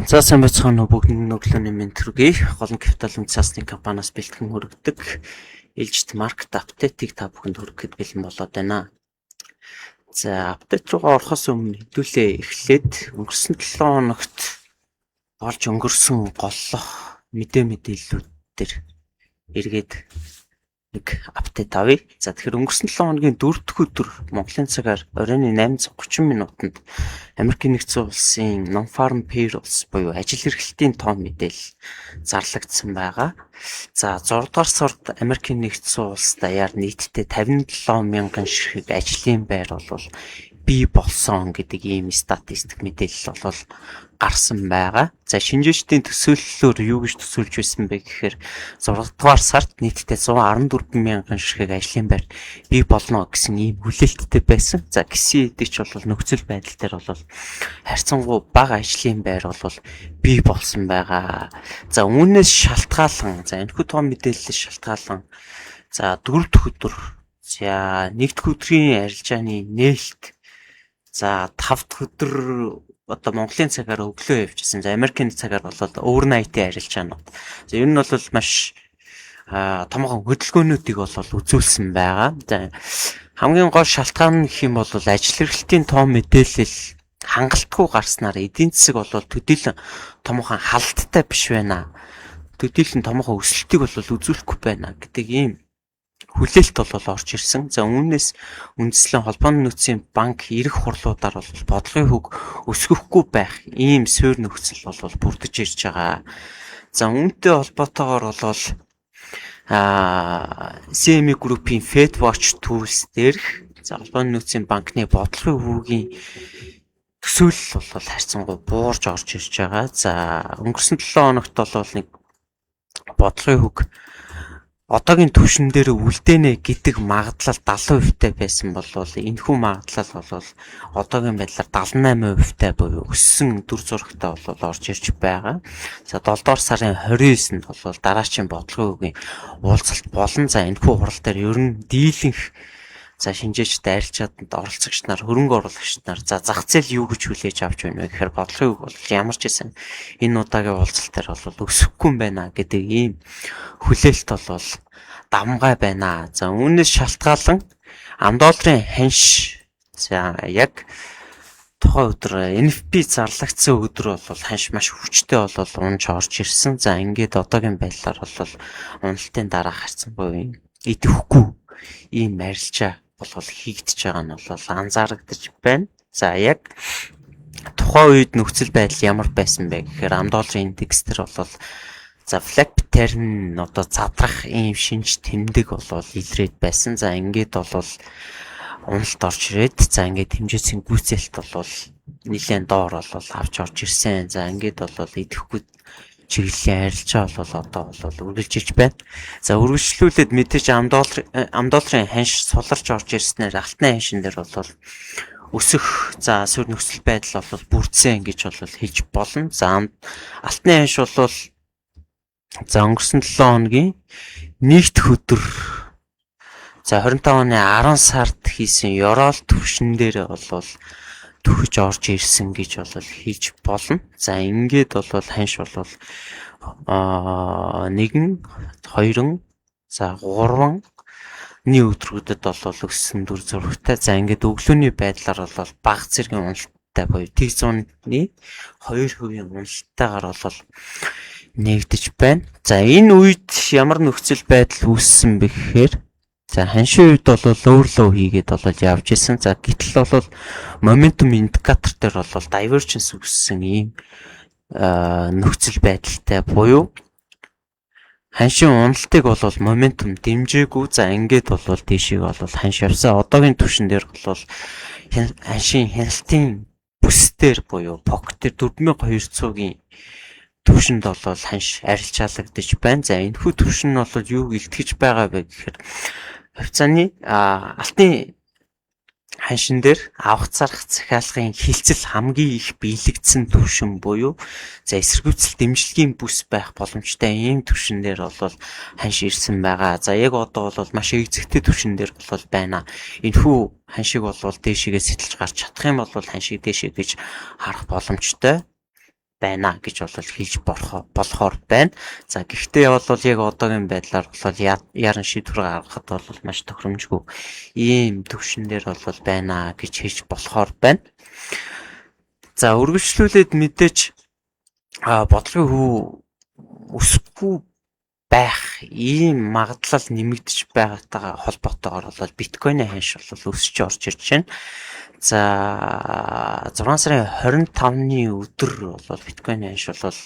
За сайн байцгаана уу бүгд өглөөний мэнд төргий. Голон капитал үндэсний компаниас бэлтгэн хүргэдэг ээлжит маркет апдейтыг та бүхэнд хүргэхэд бэлэн болоод байна. За апдейт руугаа орохоос өмнө хэдүүлээ эхлээд өнгөрсөн 7 хоногт олж өнгөрсөн голлох мэдээллүүд төр эргээд нэг апдейт авъя. За тэгэхээр өнгөрсөн 7 хоногийн 4 дахь өдөр Монголын цагаар оройн 8:30 минутанд Америкийн нэгдсэн улсын Non-Farm Payrolls буюу ажил эрхлэлтийн тоо мэдээлэл зарлагдсан байгаа. За 6 дугаар сард Америкийн нэгдсэн улс даяар нийтдээ 57 мянган ширхэг ажлын байр бол бий болсон гэдэг ийм статистик мэдээлэл бол гарсан байгаа. За шинжээчдийн төсөөллөөр юу гэж төсөөлж байсан бэ гэхээр 6 дугаар сард нийтдээ 114 мянган ширхэг ажлын байр бий болно гэсэн ийм хүлээлттэй байсан. За гисэн эдгч бол нөхцөл байдал дээр бол харьцангуй бага ажлын байр бол бий болсон байгаа. За үүнээс шалтгаалan за энэхүү тоо мэдээлэлээс шалтгаалan за 4 дахь өдөр за 1 дахь өдрийн арилжааны нээлт за 5 дахь өдөр одоо Монголын цагаар өглөө явжсэн. За Америкийн цагаар бол overnight-ийн арилжаанууд. За ер нь бол маш томоохон хөдөлгөөнүүдийг бол үзүүлсэн байгаа. За хамгийн гол шалтгаан гэх юм бол ажил эрхлэлтийн тоо мэдээлэл хангалтгүй гарснаар эдийн засаг бол төдийлөн томоохон халдтай биш байна. Төдийлөн томоохон өсөлтийг бол үзүүлэхгүй байна гэдэг ийм хүлээлт бол орж ирсэн. За үүнээс үндэслэн холбооны нөөцийн банк эрх хурлуудаар бол бодлогын хөг өсгөхгүй байх ийм суурь нөхцөл бол бүрдэж ирж байгаа. За үүнтэй холбоотойгоор бол CME Group-ийн FedWatch Tools дээрх за холбооны нөөцийн банкны бодлогын хүүгийн төсөөлөл бол харьцангуй буурж орж ирж байгаа. За өнгөрсөн 7 хоногт бол нэг бодлогын хөг одоогийн түвшин дээр үлдээнэ гэдэг магадлал 70% байсан бол энэхүү магадлал бол одоогийн байдлаар 78% буюу өссөн дүр зурагтай бол орж ирж байгаа. За 7 дугаар сарын 29-нд бол дараачийн бодлогын үгийн уулзалт болон за энэхүү хурал дээр ер нь дийлэнх за шинжээчтэй арилжааданд оролцогч нар хөрөнгө оруулагч нар за зах зээл юу гэж хүлээж авч байна вэ гэхээр бодлогын үг бол ямар ч байсан энэ удаагийн уулзалт дээр бол өсөхгүй юм байна гэдэг ийм хүлээлт бол давмгай байна. За үүнээс шалтгаалan $10 ханш за яг тухайн өдөр NFP зарлагдсан өдөр бол ханш маш хүчтэй бол унж орж ирсэн. За ингээд одоогийн байдлаар бол уналтын дараа харьцангуй идэвхгүй ийм арилжаа бол хийгдэж байгаа нь бол анзаарагдаж байна. За яг тухайн үед нөхцөл байдал ямар байсан бэ гэхээр $10 индекс төр бол за flag pattern одоо задрах ийм шинж тэмдэг бол илрээд байсан. За ингээд бол уналт орж ирээд за ингээд хэмжээцийн гүйцэлт бол нэлээд доор бол авч орж ирсэн. За ингээд бол идэвхгүй чиглэлийн арилжаа бол одоо бол үргэлжилж байна. За үргэлжлүүлээд мэдээж $10 ханш суларч орж ирснээр алтны ханшин дээр бол өсөх за суурь нөхцөл байдал бол бүрдсэн гэж бол хэлж болно. За алтны ханш бол за өнгөрсөн 7 хоногийн 1 дахь өдөр за 25 оны 10 сард хийсэн Еврол түвшин дээр бол төхөж орж ирсэн гэж бол хэлж болно. За ингээд бол ханш бол 1 2 за 3 өдрүүдэд бол өссөн дүр зурагтай. За ингээд өглөөний байдлаар бол бага зэргийн уналттай буюу тэг 100-ны 2% уналттайгаар бол нэгдэж байна. За энэ үед ямар нөхцөл байдал үүссэн бэ гэхээр за ханшийн үед бол low хийгээд бол явж исэн. За гэтэл бол momentum индикатор дээр бол divergence үүссэн ийм нөхцөл байдалтай буюу ханшийн уналтыг бол momentum дэмжээгүй. За ингээд бол тийшээ бол ханш явсан. Одоогийн түвшин дээр бол ханшийн хяналтын бүсдэр буюу POC дээр 4200-ийн түвшинд бол ханш арилжаалагдаж байна. За энэхүү түвшин нь бол юуг илтгэж байгаа вэ гэхээр хувьцааны алтын ханшин дээр авах зарах захиалгын хилцэл хамгийн их биелэгдсэн түвшин буюу за эсэргүүцэл дэмжлэгийн бүс байх боломжтой ийм түвшин дээр бол ханш ирсэн байгаа. За яг одоо бол маш эгзэгтэй түвшин дээр бол байна. Энэхүү ханшиг бол дээшээгээ сэтэлж гарч чадах юм бол ханшиг дээшээ гэж харах боломжтой. байна гэж бол хэлж болохоор байна. За гэхдээ бол яг одоогийн байдлаар бол яран шийдвэр гаргахад бол маш тохиромжгүй ийм төвшин дээр бол байна гэж хэлж болохоор байна. За үргэлжлүүлээд мэдээж бодлогын хүү өсөхгүй байх ийм магадлал нэмэгдэж байгаатай холбоотойгоор бол биткойны ханш бол өсөж орж ирж байна. За 6 сарын 25-ны өдөр бол биткойны ханш бол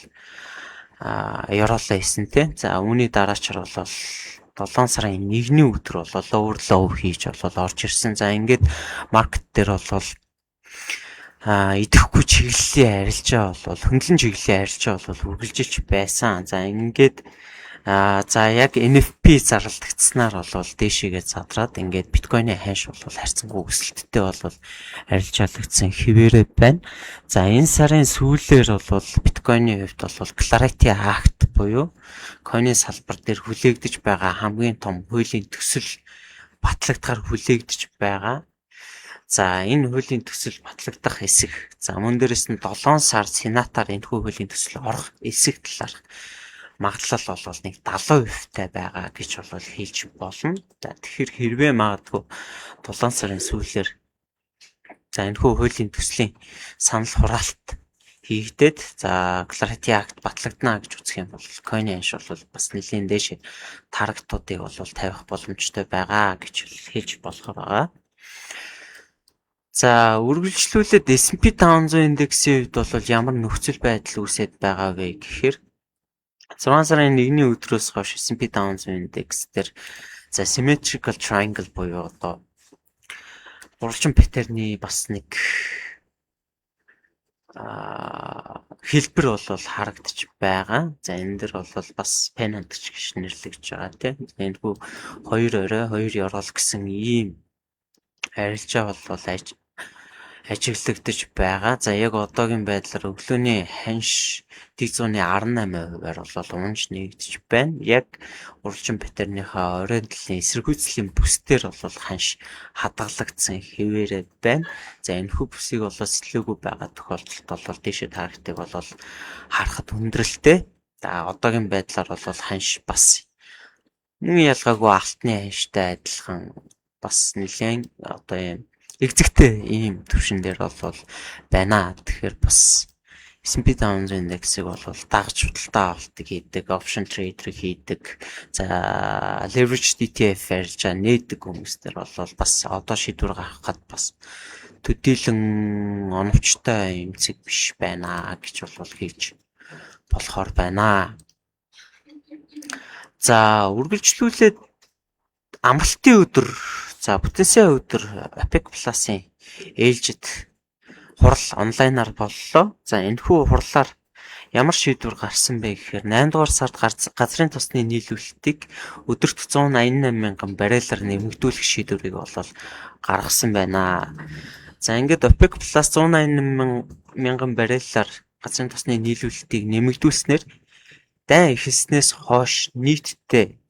ёроолоо хийсэн тийм. За үүний дараачаар бол 7 сарын 1-ний өдөр бол lower low хийж бол орж ирсэн. За ингээд маркет дээр бол идэхгүй чиглэлийн арилжаа бол хөндлөн чиглэлийн арилжаа бол үргэлжилж байсан. За ингээд за яг NFP зарлагдсанаар бол дээшээгээ задраад ингээд биткойны ханш бол харьцангуй өсөлттэй бол арилжаалагдсан хэвээрээ байна. За энэ сарын сүүлээр бол биткойны хувьд бол Clarity Act буюу койны салбар дээр хүлээгдэж байгаа хамгийн том хуулийн төсөл батлагдахаар хүлээгдэж байгаа. За энэ хуулийн төсөл батлагдах хэсэг. За мөн дээрээс нь 7 сар сенатаар энэхүү хуулийн төсөл орох хэсэг талаар магадлал бол нэг 70% тай байгаа гэж бол хэлж болно. За тэгэхээр хэрвээ магадгүй 7 сарын сүүлээр за энэхүү хуулийн төслийн санал хураалт хийгдээд за Clarity Act батлагдана гэж үзэх юм бол койны ханш бол бас нэлийн дээш таргатуудыг бол тавих боломжтой байгаа гэж хэлж болохоор байгаа. За үргэлжлүүлээд S&P 500 индексийн хувьд бол ямар нөхцөл байдал үүсэт байгаа вэ гэхээр 6 сарын 1-ний өдрөөс хойш S&P 500 индекс дээр за symmetrical triangle буюу одоо уралчин паттерны бас нэг хэлбэр бол харагдаж байгаа. За энэ дэр бол бас pennant гэж нэрлэгдэж байгаа тийм. Энэхүү хоёр орой, хоёр ёроол гэсэн ийм арилжаа бол ажиглагдаж байгаа. За яг одоогийн байдлаар өглөөний ханш 118.8%-аар бол унж нэгдэж байна. Яг уралчин паттерныхаа оройн талын эсэргүүцлийн бүсдэр бол ханш хадгалагдсан хэвээрээ байна. За энэхүү бүсийг бол сэлээгүй байгаа тохиолдолд бол дээшээ тарихтыг бол харахад хүндрэлтэй. За одоогийн байдлаар бол ханш бас мөн ялгаагүй алтны ханштай адилхан бас нэлээд одоо юм экзэгтэй ийм төвшин дээр бол байна. Тэгэхээр бас S&P 500 индексийг бол дагж худалдаа авалт хийдэг, option trader хийдэг, за leverage ETF арилжаа нээдэг хүмүүстэр бол бас одоо шийдвэр гаргахад бас төдийлөн оновчтой юм цэг биш байна гэж бол хэлж болохоор байна. За үргэлжлүүлээд амралтын өдөр за бүтэнсийн өдөр OPEC Plus-ын ээлжид хурал онлайнаар боллоо. За энэхүү хурлаар ямар шийдвэр гарсан бэ гэхээр 8 дугаар сард газрын тосны нийлүүлэлтийг өдөрт 188 мянган баррелаар нэмэгдүүлэх шийдвэрийг бол гаргасан байна. За ингээд OPEC Plus 188 мянган баррелаар газрын тосны нийлүүлэлтийг нэмэгдүүлснээр дай эхэлснээс хойш нийтдээ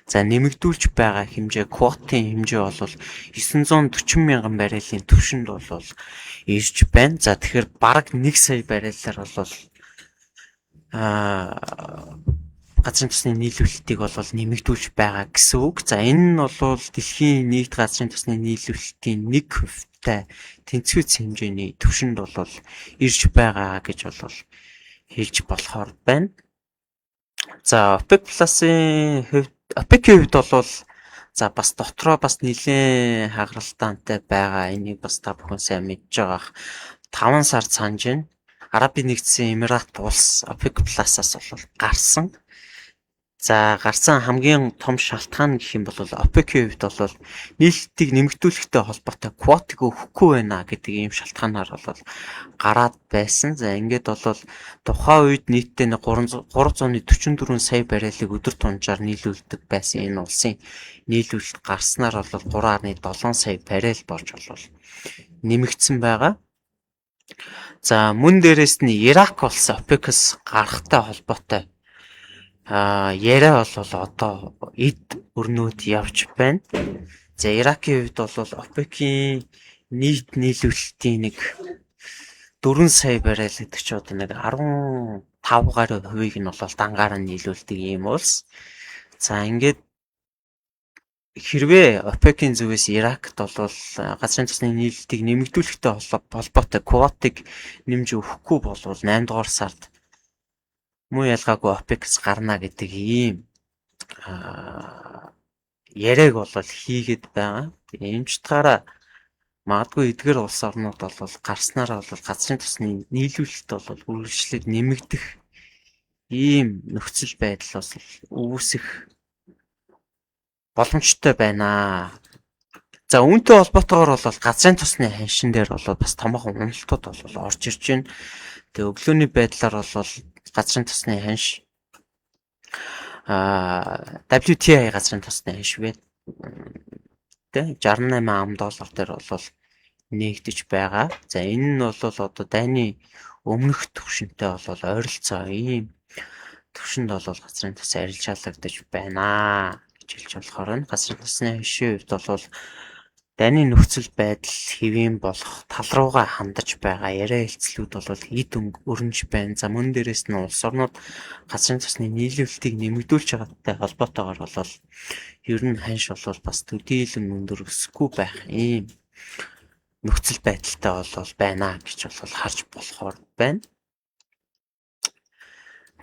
за нэмэгдүүлж байгаа хэмжээ квотын хэмжээ бол 940 мянган баррелийн түвшинд бол ирж байна. За тэгэхээр бараг 1 сая баррелаар бол газрын тосны нийлүүлэлтийг бол нэмэгдүүлж байгаа гэсэн үг. За энэ нь бол дэлхийн нийт газрын тосны нийлүүлэлтийн 1%-тай тэнцвүүц хэмжээний түвшинд бол ирж байгаа гэж бол хэлж болохоор байна. За OPEC Plus-ын хувьд OPEC-ийн хувьд бол за бас дотроо бас нэлээд хагаралтай байгаа. Энийг бас та бүхэн сайн мэдж байгаа. 5 сар цаана жин Арабын нэгдсэн Эмират улс OPEC Plus-аас бол гарсан. За гарсан хамгийн том шалтгаан гэх юм бол OPEC-ийн хувьд бол нийлэлтийг нэмэгдүүлэхтэй холбоотой квотыг өгөхгүй байна гэдэг ийм шалтгаанаар бол гараад байсан. За ингээд бол тухайн үед нийтдээ 344 сая баррелыг өдөр тунжаар нийлүүлдэг байсан энэ улсын нийлүүлэлт гарснаар бол 3.7 сая баррел болж бол нэмэгдсэн байгаа. За мөн дээрээс нь Ирак улс OPEC-с гарахтай холбоотой яриа бол одоо эд өрнөд явж байна. За Иракийн хувьд бол OPEC-ийн нийт нийлүүлэлтийн нэг 4 сая баррел гэдэг чи одоо нэг 15 гаруй хувийг нь бол дангаараа нийлүүлдэг юм улс. За ингээд хэрвээ ОПЕК-ийн зүгээс Иракт бол газрын тосны нийлэлтийг нэмэгдүүлэхтэй холбоотой квотыг нэмж өгөхгүй бол 8 дугаар сард муу ялгаагүй ОПЕК-с гарна гэдэг ийм яриаг бол хийгээд байгаа. Энэ ч утгаараа магадгүй эдгээр улс орнууд бол гарснараа бол газрын тосны нийлүүлэлт бол үргэлжлээд нэмэгдэх ийм нөхцөл байдал бас үүсэх боломжтой байна. За үүнтэй холбоотойгоор бол газрын тосны ханшин дээр бол бас томоохон уналтууд бол орж ирж байна. Тэгээ өглөөний байдлаар бол газрын тосны ханш WTI газрын тосны ханш вэ? Тэ $68 дээр бол нэгдэж байгаа. За энэ нь бол одоо дайны өмнөх түвшинтэй бол ойролцоо ийм түвшинд бол газрын тос арилжаалагдаж байна гэж хэлж болохоор нь газрын тосны ханшийн хувьд бол дайны нөхцөл байдал хэвийн болох тал руугаа хандаж байгаа яриа хэлцлүүд бол эд өрнөж байна. За мөн дээрээс нь улс орнууд газрын тосны нийлүүлэлтийг нэмэгдүүлж байгаатай холбоотойгоор бол ер нь ханш бол бас төдийлөн өндөр өсөхгүй байх ийм нөхцөл байдалтай бол байна гэж бол харж болохоор байна.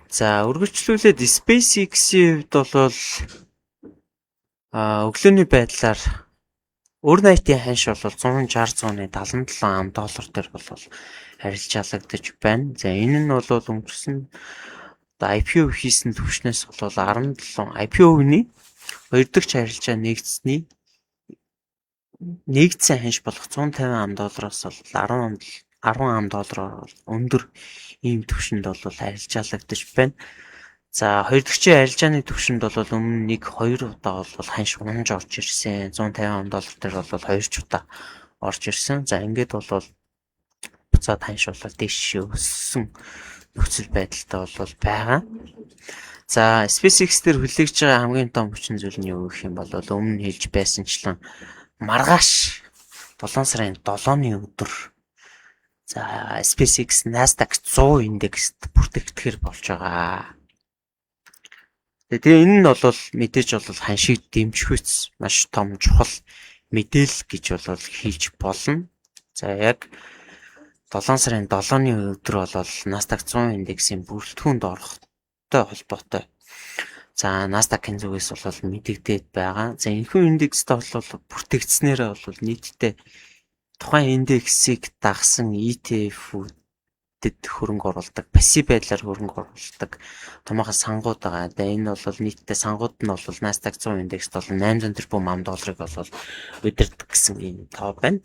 За үргэлжлүүлээд SpaceX-ийн хувьд бол өглөөний байдлаар overnight-ийн ханш бол $160-177 дээр бол арилжаалагдаж байна. За энэ нь бол өнгөрсөн IPO хийсэн түвшнээс бол 17 IPO-ны 2 дахь арилжаа нэгдсэн ханш болох $150-аас бол $10 өндөр ийм түвшинд бол арилжаалагдаж байна. За 2 дахь арилжааны түвшинд бол өмнө 1-2 удаа бол ханш унж орж ирсэн. $150 дээр бол 2 ч удаа орж ирсэн. За ингээд бол буцаад ханш бол дээш өссөн нөхцөл байдалтай бол байгаа. За SpaceX дээр хүлээгдэж байгаа хамгийн том хүчин зүйл нь юу гэх юм бол өмнө хэлж байсанчлан маргааш 7 сарын 7-ны өдөр за SpaceX Nasdaq 100 индекст бүртгэгдэхэр болж байгаа. Тэгээ энэ нь бол мэдээж бол ханшийг дэмжихүйц маш том чухал мэдээлэл гэж бол хэлж болно. За яг 7 сарын 7-ны өдөр бол Nasdaq 100 индексийн бүрэлдэхүүнд орохтой холбоотой. За Nasdaq-ын зүгээс бол мэдэгдээд байгаа. За энэхүү индекстэй бол бүртгэгдснээр бол нийтдээ тухайн индексийг дагсан ETF-үүдэд хөрөнгө оруулдаг, пассив байдлаар хөрөнгө оруулдаг томоохон сангууд байгаа. Тэгээ энэ бол нийтдээ сангууд нь бол Nasdaq 100 индекст бол $800 тэрбум бол удирдах гэсэн ийм тоо байна.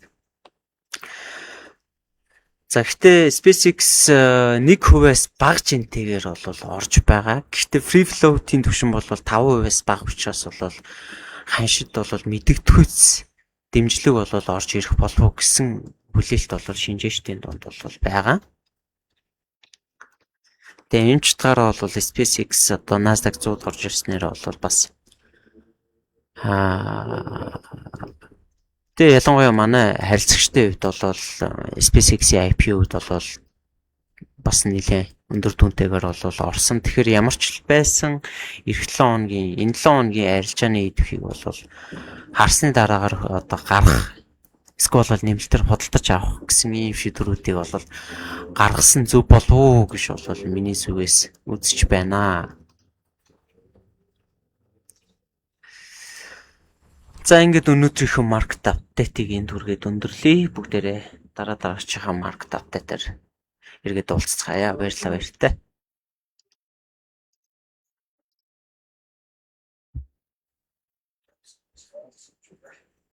За гэхдээ SpaceX 1%-аас бага жинтэйгээр бол орж байгаа. Гэхдээ free float-ийн түвшин бол 5%-аас бага учраас бол ханшид бол мэдэгдэхүйц дэмжлэг бол орж ирэх болов гэсэн хүлээлт бол шинжээчдийн дунд бол байгаа. Тэгээ энэ ч утгаараа бол SpaceX одоо Nasdaq 100-д орж ирснээр бол бас тэгээ ялангуяа манай харилцагчдын хувьд бол SpaceX-ийн IPO-д бол бас нэлээд өндөр түнтэйгээр бол орсон. Тэгэхээр ямар ч байсан эх 7 хоногийн энэ 7 хоногийн арилжааны идэвхийг бол харсны дараагаар одоо гарах эсвэл бол нэмэлтээр худалдаж авах гэсэн ийм шийдвэрүүдийг бол гаргасан зөв болов уу гэж бол миний зүгээс үзэж байна. За ингээд өнөөдрийнхөө маркет апдейтыг энд хүргээд өндөрлөе. Бүгдээрээ дараагийнхаа маркет апдейтаар эргээд уулзцгаая. Баярлалаа.